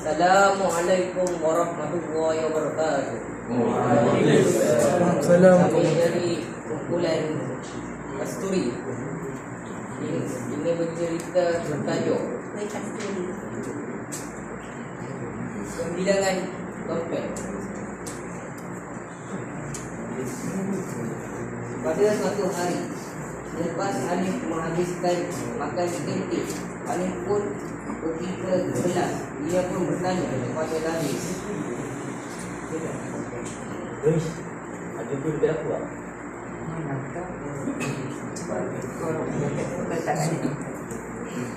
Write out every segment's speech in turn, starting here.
Assalamualaikum warahmatullahi wabarakatuh. Waalaikumsalam. Kami dari kumpulan Kasturi ini bercerita bertajuk Kehilangan dompet. Pada suatu hari, selepas Alif menghabiskan makan di kantin, Alif pun pergi ke kelas. Dia pun bertanya kepada Alif, ada bil dekat aku tak?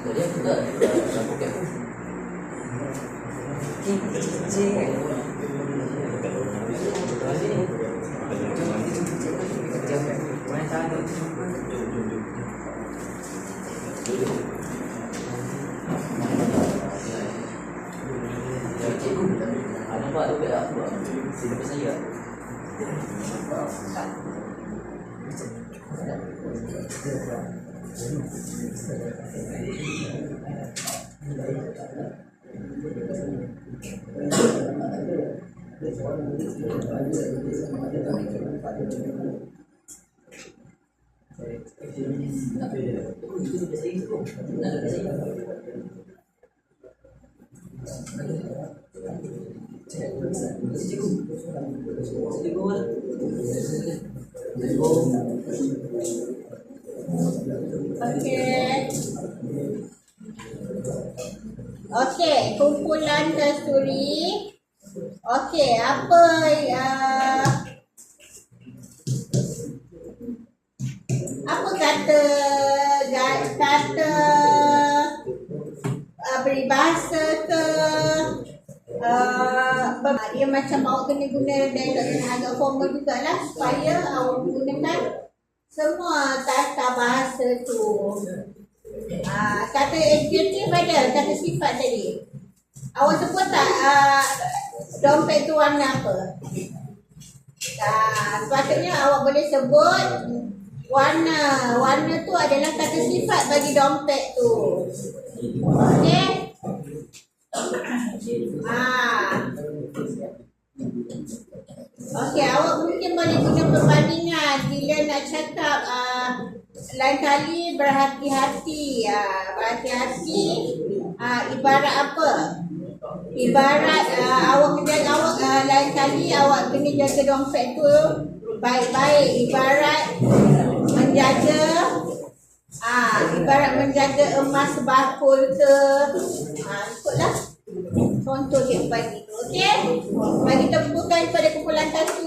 jadi aku tak dalam poket aku. Nampak dompet aku tak? Sini saya. Okey, kumpulan Kasturi. Okey, apa kata peribahasa ke dia macam awak kena guna dialog yang agak formal jugalah supaya awak gunakan semua tata bahasa tu. Kata adjektif ada, kata sifat tadi. Awak sebut tak dompet tu warna apa? Sepatutnya awak boleh sebut warna tu adalah kata sifat bagi dompet tu. Okey? Okey, awak mungkin boleh guna perbandingan bila nak cakap lain kali berhati-hati. Berhati-hati ibarat apa? Ibarat lain kali awak kena jaga dompet tu baik-baik. Ibarat menjaga emas bakul ke. Ikutlah contoh dia bagi tu. Okey? Bagi tepukan kepada kumpulan Kasturi.